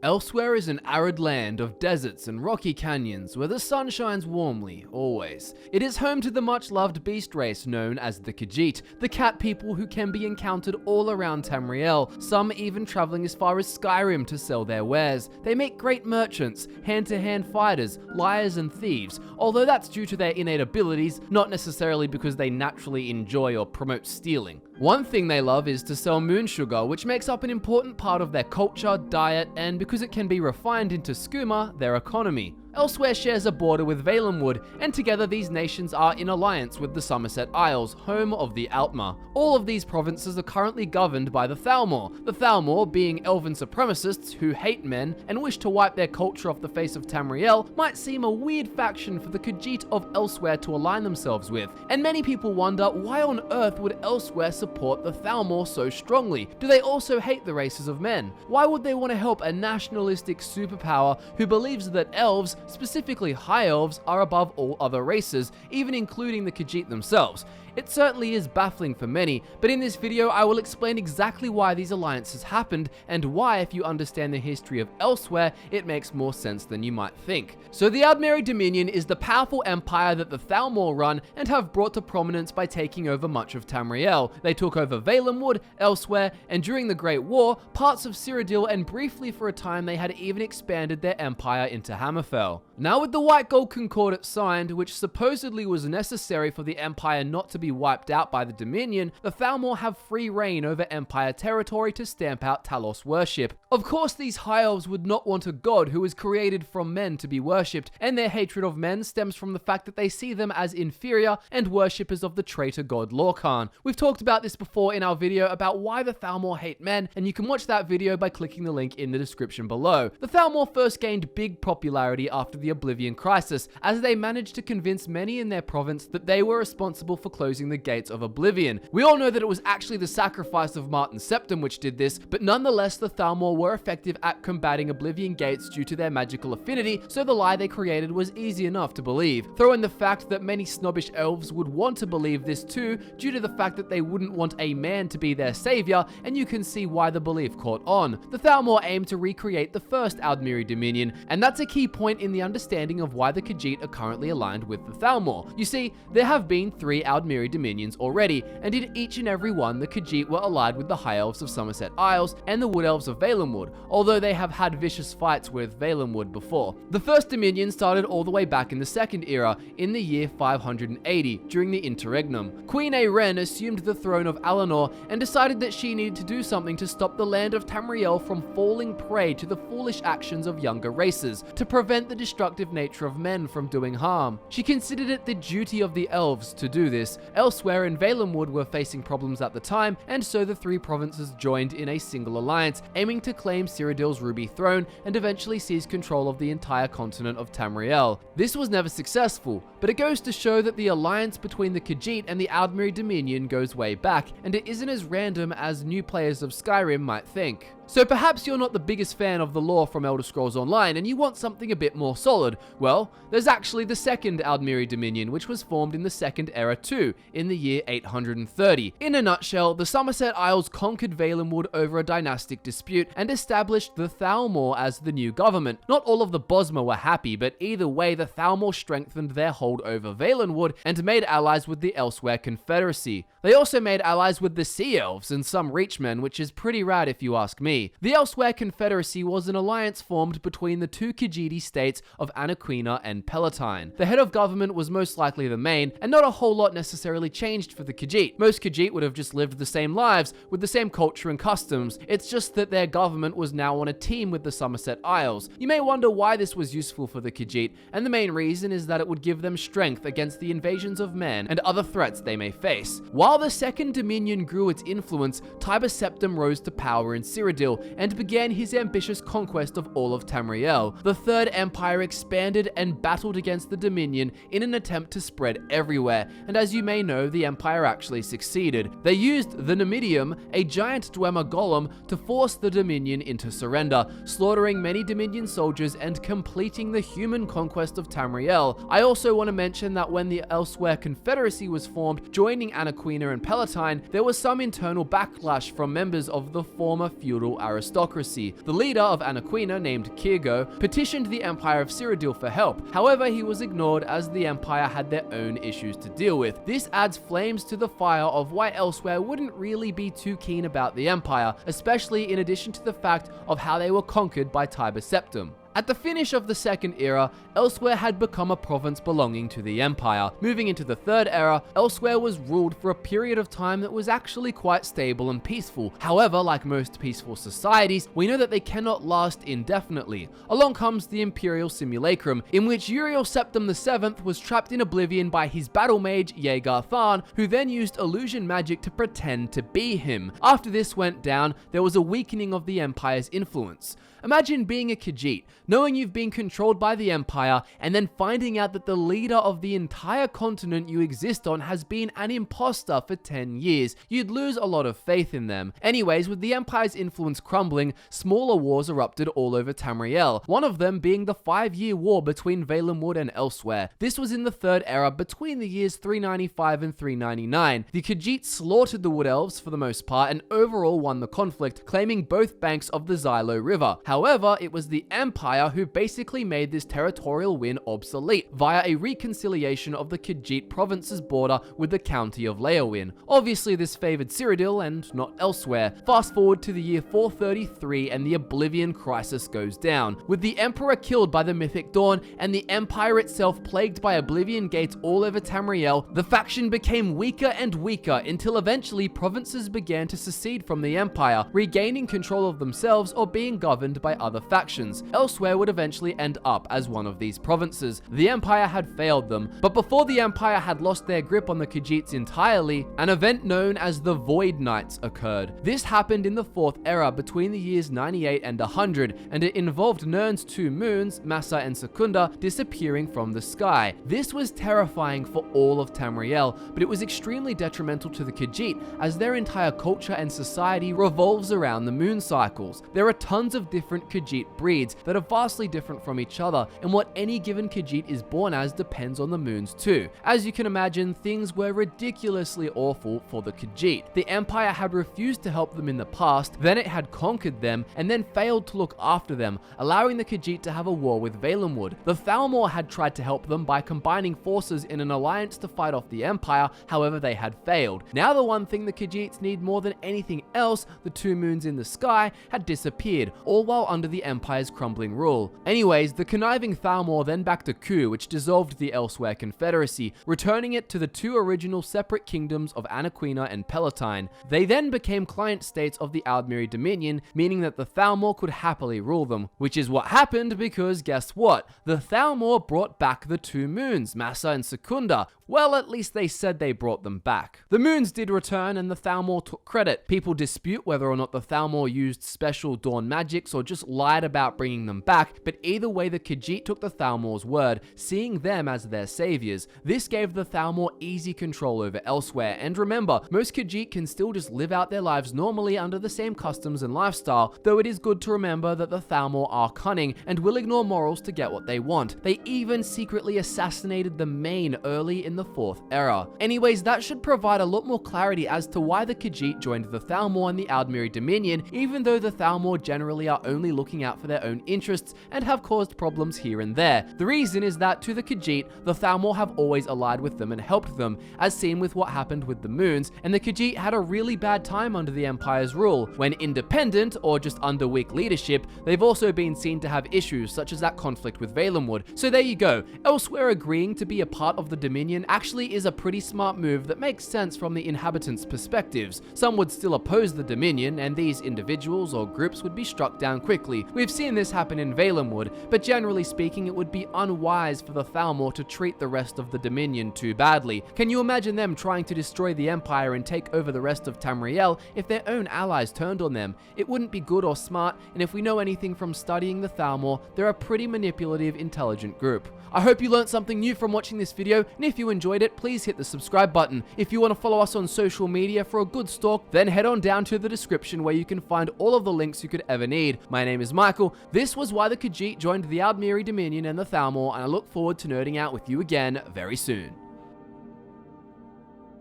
Elsewhere is an arid land of deserts and rocky canyons where the sun shines warmly, always. It is home to the much-loved beast race known as the Khajiit, the cat people who can be encountered all around Tamriel, some even traveling as far as Skyrim to sell their wares. They make great merchants, hand-to-hand fighters, liars and thieves, although that's due to their innate abilities, not necessarily because they naturally enjoy or promote stealing. One thing they love is to sell moon sugar, which makes up an important part of their culture, diet, and because it can be refined into skooma, their economy. Elsewhere shares a border with Valenwood, and together these nations are in alliance with the Somerset Isles, home of the Altmer. All of these provinces are currently governed by the Thalmor. The Thalmor, being elven supremacists who hate men and wish to wipe their culture off the face of Tamriel, might seem a weird faction for the Khajiit of Elsewhere to align themselves with, and many people wonder why on earth would Elsewhere support the Thalmor so strongly? Do they also hate the races of men? Why would they want to help a nationalistic superpower who believes that elves, specifically high elves, are above all other races, even including the Khajiit themselves? It certainly is baffling for many, but in this video I will explain exactly why these alliances happened and why, if you understand the history of Elsewhere, it makes more sense than you might think. So the Aldmeri Dominion is the powerful empire that the Thalmor run and have brought to prominence by taking over much of Tamriel. They took over Valenwood, Elsewhere, and during the Great War, parts of Cyrodiil, and briefly for a time they had even expanded their empire into Hammerfell. Now with the White Gold Concordat signed, which supposedly was necessary for the empire not to be wiped out by the Dominion, the Thalmor have free reign over Empire territory to stamp out Talos worship. Of course, these High Elves would not want a god who was created from men to be worshipped, and their hatred of men stems from the fact that they see them as inferior and worshippers of the traitor god Lorkhan. We've talked about this before in our video about why the Thalmor hate men, and you can watch that video by clicking the link in the description below. The Thalmor first gained big popularity after the Oblivion crisis, as they managed to convince many in their province that they were responsible for closing the gates of Oblivion. We all know that it was actually the sacrifice of Martin Septim which did this, but nonetheless the Thalmor were effective at combating Oblivion gates due to their magical affinity, so the lie they created was easy enough to believe. Throw in the fact that many snobbish elves would want to believe this too, due to the fact that they wouldn't want a man to be their savior, and you can see why the belief caught on. The Thalmor aimed to recreate the first Aldmeri Dominion, and that's a key point in the understanding of why the Khajiit are currently aligned with the Thalmor. You see, there have been 3 Aldmeri Dominions already, and in each and every one the Khajiit were allied with the High Elves of Somerset Isles and the Wood Elves of Valenwood, although they have had vicious fights with Valenwood before. The first Dominion started all the way back in the Second Era, in the year 580, during the Interregnum. Queen Aeren assumed the throne of Alinor and decided that she needed to do something to stop the land of Tamriel from falling prey to the foolish actions of younger races, to prevent the destructive nature of men from doing harm. She considered it the duty of the elves to do this. Elsewhere in Valenwood were facing problems at the time, and so the 3 provinces joined in a single alliance, aiming to claim Cyrodiil's ruby throne and eventually seize control of the entire continent of Tamriel. This was never successful, but it goes to show that the alliance between the Khajiit and the Aldmeri Dominion goes way back, and it isn't as random as new players of Skyrim might think. So perhaps you're not the biggest fan of the lore from Elder Scrolls Online and you want something a bit more solid. Well, there's actually the second Aldmeri Dominion, which was formed in the Second Era too, in the year 830. In a nutshell, the Somerset Isles conquered Valenwood over a dynastic dispute and established the Thalmor as the new government. Not all of the Bosmer were happy, but either way the Thalmor strengthened their hold over Valenwood and made allies with the Elsewhere Confederacy. They also made allies with the Sea Elves and some Reachmen, which is pretty rad if you ask me. The Elsewhere Confederacy was an alliance formed between the 2 Khajiit states of Anaquina and Palatine. The head of government was most likely the main, and not a whole lot necessarily changed for the Khajiit. Most Khajiit would have just lived the same lives, with the same culture and customs. It's just that their government was now on a team with the Somerset Isles. You may wonder why this was useful for the Khajiit, and the main reason is that it would give them strength against the invasions of men and other threats they may face. While the Second Dominion grew its influence, Tiber Septim rose to power in Cyrodiil and began his ambitious conquest of all of Tamriel. The Third Empire expanded and battled against the Dominion in an attempt to spread everywhere, and as you may know, the Empire actually succeeded. They used the Numidium, a giant Dwemer golem, to force the Dominion into surrender, slaughtering many Dominion soldiers and completing the human conquest of Tamriel. I also want to mention that when the Elsewhere Confederacy was formed, joining Anaquina and Palatine, there was some internal backlash from members of the former feudal local aristocracy. The leader of Anaquina, named Kirgo, petitioned the Empire of Cyrodiil for help. However, he was ignored as the Empire had their own issues to deal with. This adds flames to the fire of why Elsewhere wouldn't really be too keen about the Empire, especially in addition to the fact of how they were conquered by Tiber Septim. At the finish of the Second Era, Elsewhere had become a province belonging to the Empire. Moving into the Third Era, Elsewhere was ruled for a period of time that was actually quite stable and peaceful. However, like most peaceful societies, we know that they cannot last indefinitely. Along comes the Imperial Simulacrum, in which Uriel Septim VII was trapped in Oblivion by his battle mage Yeagar Tharn, who then used illusion magic to pretend to be him. After this went down, there was a weakening of the Empire's influence. Imagine being a Khajiit, knowing you've been controlled by the Empire, and then finding out that the leader of the entire continent you exist on has been an imposter for 10 years. You'd lose a lot of faith in them. Anyways, with the Empire's influence crumbling, smaller wars erupted all over Tamriel, one of them being the 5-year war between Valenwood and Elsewhere. This was in the Third Era between the years 395 and 399. The Khajiit slaughtered the Wood Elves for the most part and overall won the conflict, claiming both banks of the Xylo River. However, it was the Empire who basically made this territorial win obsolete via a reconciliation of the Khajiit province's border with the county of Leowyn. Obviously, this favored Cyrodiil and not Elsewhere. Fast forward to the year 433 and the Oblivion crisis goes down. With the Emperor killed by the Mythic Dawn and the Empire itself plagued by Oblivion gates all over Tamriel, the faction became weaker and weaker until eventually provinces began to secede from the Empire, regaining control of themselves or being governed by other factions. Elsewhere would eventually end up as one of these provinces. The Empire had failed them, but before the Empire had lost their grip on the Khajiits entirely, an event known as the Void Nights occurred. This happened in the Fourth Era between the years 98 and 100, and it involved Nirn's two moons, Massa and Secunda, disappearing from the sky. This was terrifying for all of Tamriel, but it was extremely detrimental to the Khajiit, as their entire culture and society revolves around the moon cycles. There are tons of different Khajiit breeds that are vastly different from each other, and what any given Khajiit is born as depends on the moons too. As you can imagine, things were ridiculously awful for the Khajiit. The Empire had refused to help them in the past, then it had conquered them, and then failed to look after them, allowing the Khajiit to have a war with Valenwood. The Thalmor had tried to help them by combining forces in an alliance to fight off the Empire, however they had failed. Now the one thing the Khajiits need more than anything else, the two moons in the sky, had disappeared, all while under the Empire's crumbling rule. Anyways, the conniving Thalmor then backed a coup which dissolved the Elsewhere Confederacy, returning it to the two original separate kingdoms of Anaquina and Palatine. They then became client states of the Aldmeri Dominion, meaning that the Thalmor could happily rule them, which is what happened because guess what? The Thalmor brought back the two moons, Massa and Secunda. Well, at least they said they brought them back. The moons did return and the Thalmor took credit. People dispute whether or not the Thalmor used special dawn magics or just lied about bringing them back, but either way the Khajiit took the Thalmor's word, seeing them as their saviors. This gave the Thalmor easy control over Elsewhere, and remember, most Khajiit can still just live out their lives normally under the same customs and lifestyle, though it is good to remember that the Thalmor are cunning and will ignore morals to get what they want. They even secretly assassinated the Main early in the Fourth Era. Anyways, that should provide a lot more clarity as to why the Khajiit joined the Thalmor and the Aldmeri Dominion, even though the Thalmor generally are only looking out for their own interests and have caused problems here and there. The reason is that to the Khajiit, the Thalmor have always allied with them and helped them, as seen with what happened with the moons, and the Khajiit had a really bad time under the Empire's rule. When independent, or just under weak leadership, they've also been seen to have issues such as that conflict with Valenwood. So there you go. Elsewhere agreeing to be a part of the Dominion actually is a pretty smart move that makes sense from the inhabitants' perspectives. Some would still oppose the Dominion, and these individuals or groups would be struck down quickly. We've seen this happen in Valenwood, but generally speaking it would be unwise for the Thalmor to treat the rest of the Dominion too badly. Can you imagine them trying to destroy the Empire and take over the rest of Tamriel if their own allies turned on them? It wouldn't be good or smart, and if we know anything from studying the Thalmor, they're a pretty manipulative, intelligent group. I hope you learned something new from watching this video, and if you enjoyed it, please hit the subscribe button. If you want to follow us on social media for a good stalk, then head on down to the description where you can find all of the links you could ever need. My name is Michael, this was why the Khajiit joined the Aldmeri Dominion and the Thalmor, and I look forward to nerding out with you again very soon.